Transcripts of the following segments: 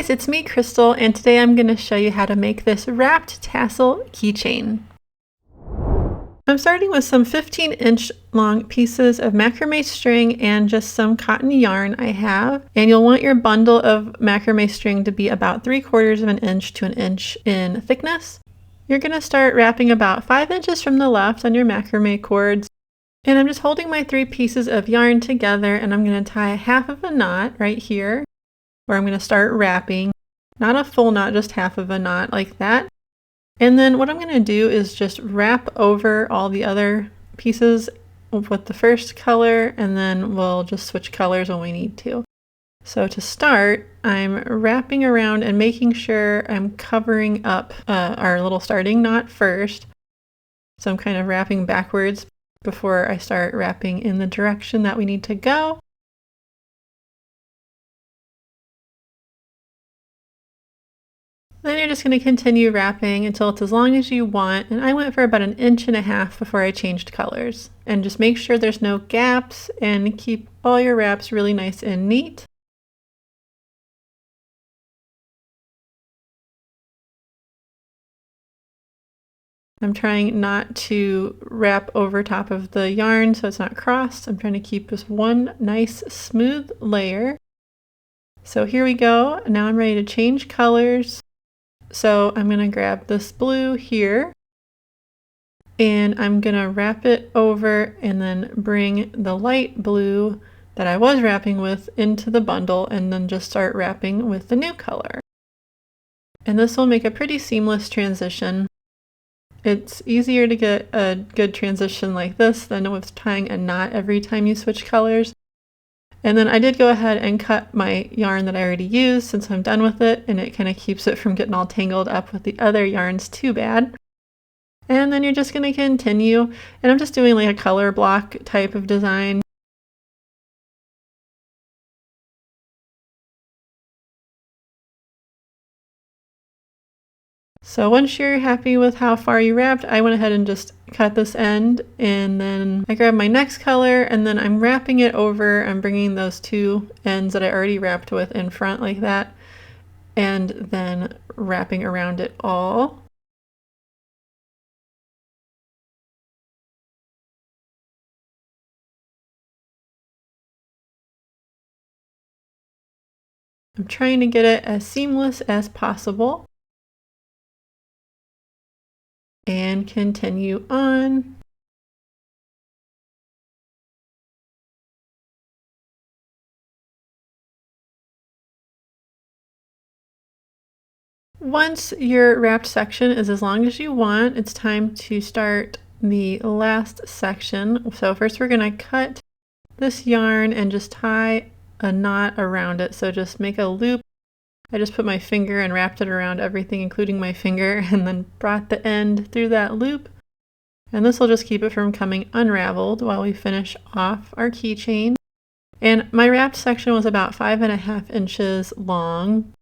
guys, it's me, Crystal, and today I'm going to show you how to make this wrapped tassel keychain. I'm starting with some 15-inch long pieces of macrame string and just some cotton yarn I have. And you'll want your bundle of macrame string to be about 3/4 of an inch to an inch in thickness. You're going to start wrapping about 5 inches from the left on your macrame cords. And I'm just holding my 3 pieces of yarn together, and I'm going to tie half of a knot right here, where I'm going to start wrapping. Not a full knot, just half of a knot like that. And then what I'm going to do is just wrap over all the other pieces with the first color, and then we'll just switch colors when we need to. So to start, I'm wrapping around and making sure I'm covering up our little starting knot first. So I'm kind of wrapping backwards before I start wrapping in the direction that we need to go. Then you're just going to continue wrapping until it's as long as you want, and I went for about 1.5 inches before I changed colors. And just make sure there's no gaps and keep all your wraps really nice and neat. I'm trying not to wrap over top of the yarn so it's not crossed. I'm trying to keep this one nice smooth layer. So here we go. Now I'm ready to change colors. So I'm going to grab this blue here, and I'm going to wrap it over and then bring the light blue that I was wrapping with into the bundle, and then just start wrapping with the new color. And this will make a pretty seamless transition. It's easier to get a good transition like this than with tying a knot every time you switch colors. And then I did go ahead and cut my yarn that I already used since I'm done with it, and it kind of keeps it from getting all tangled up with the other yarns too bad. And then you're just going to continue, and I'm just doing like a color block type of design. So once you're happy with how far you wrapped, I went ahead and just cut this end, and then I grabbed my next color, and then I'm wrapping it over. I'm bringing those 2 ends that I already wrapped with in front like that, and then wrapping around it all. I'm trying to get it as seamless as possible. And continue on. Once your wrapped section is as long as you want, it's time to start the last section. So first we're going to cut this yarn and just tie a knot around it. So just make a loop. I just put my finger and wrapped it around everything, including my finger, and then brought the end through that loop. And this will just keep it from coming unraveled while we finish off our keychain. And my wrapped section was about 5.5 inches long.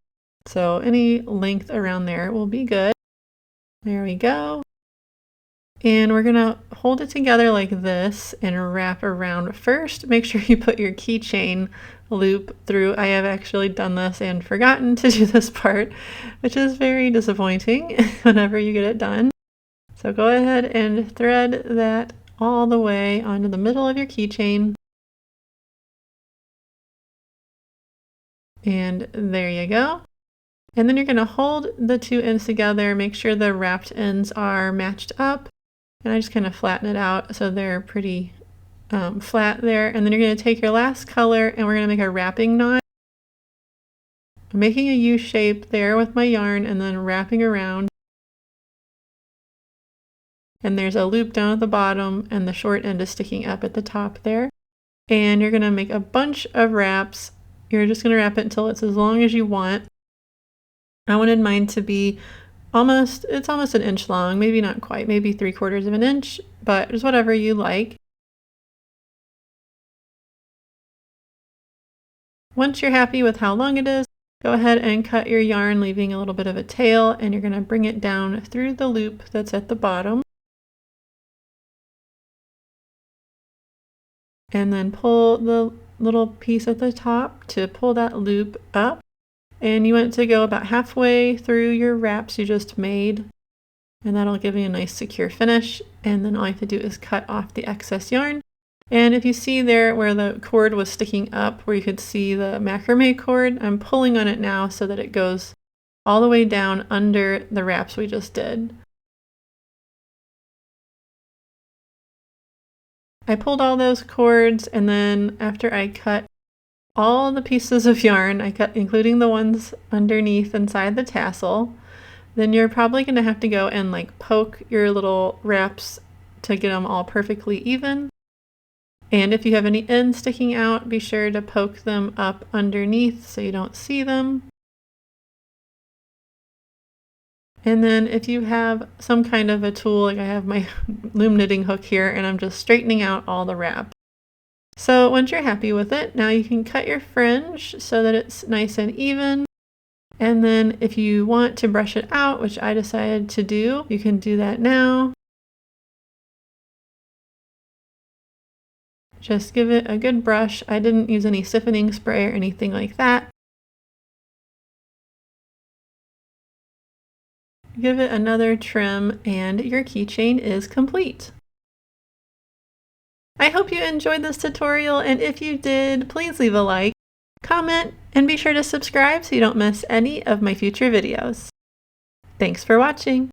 So any length around there will be good. There we go. And we're gonna hold it together like this and wrap around. First, make sure you put your keychain loop through. I have actually done this and forgotten to do this part, which is very disappointing whenever you get it done. So go ahead and thread that all the way onto the middle of your keychain. And there you go. And then you're going to hold the 2 ends together, make sure the wrapped ends are matched up. And I just kind of flatten it out so they're pretty flat there. And then you're going to take your last color, and we're going to make a wrapping knot. I'm making a U shape there with my yarn and then wrapping around. And there's a loop down at the bottom, and the short end is sticking up at the top there. And you're going to make a bunch of wraps. You're just going to wrap it until it's as long as you want. I wanted mine to be almost 1 inch long, maybe not quite, maybe 3/4 of an inch, but just whatever you like. Once you're happy with how long it is, go ahead and cut your yarn, leaving a little bit of a tail, and you're going to bring it down through the loop that's at the bottom. And then pull the little piece at the top to pull that loop up. And you want it to go about halfway through your wraps you just made, and that'll give you a nice secure finish. And then all you have to do is cut off the excess yarn. And if you see there where the cord was sticking up, where you could see the macrame cord, I'm pulling on it now so that it goes all the way down under the wraps we just did. I pulled all those cords, and then after I cut all the pieces of yarn, I cut including the ones underneath inside the tassel, then you're probably going to have to go and like poke your little wraps to get them all perfectly even. And if you have any ends sticking out, be sure to poke them up underneath so you don't see them. And then if you have some kind of a tool, like I have my loom knitting hook here, and I'm just straightening out all the wraps. So once you're happy with it, now you can cut your fringe so that it's nice and even. And then if you want to brush it out, which I decided to do, you can do that now. Just give it a good brush. I didn't use any stiffening spray or anything like that. Give it another trim and your keychain is complete. I hope you enjoyed this tutorial, and if you did, please leave a like, comment, and be sure to subscribe so you don't miss any of my future videos. Thanks for watching!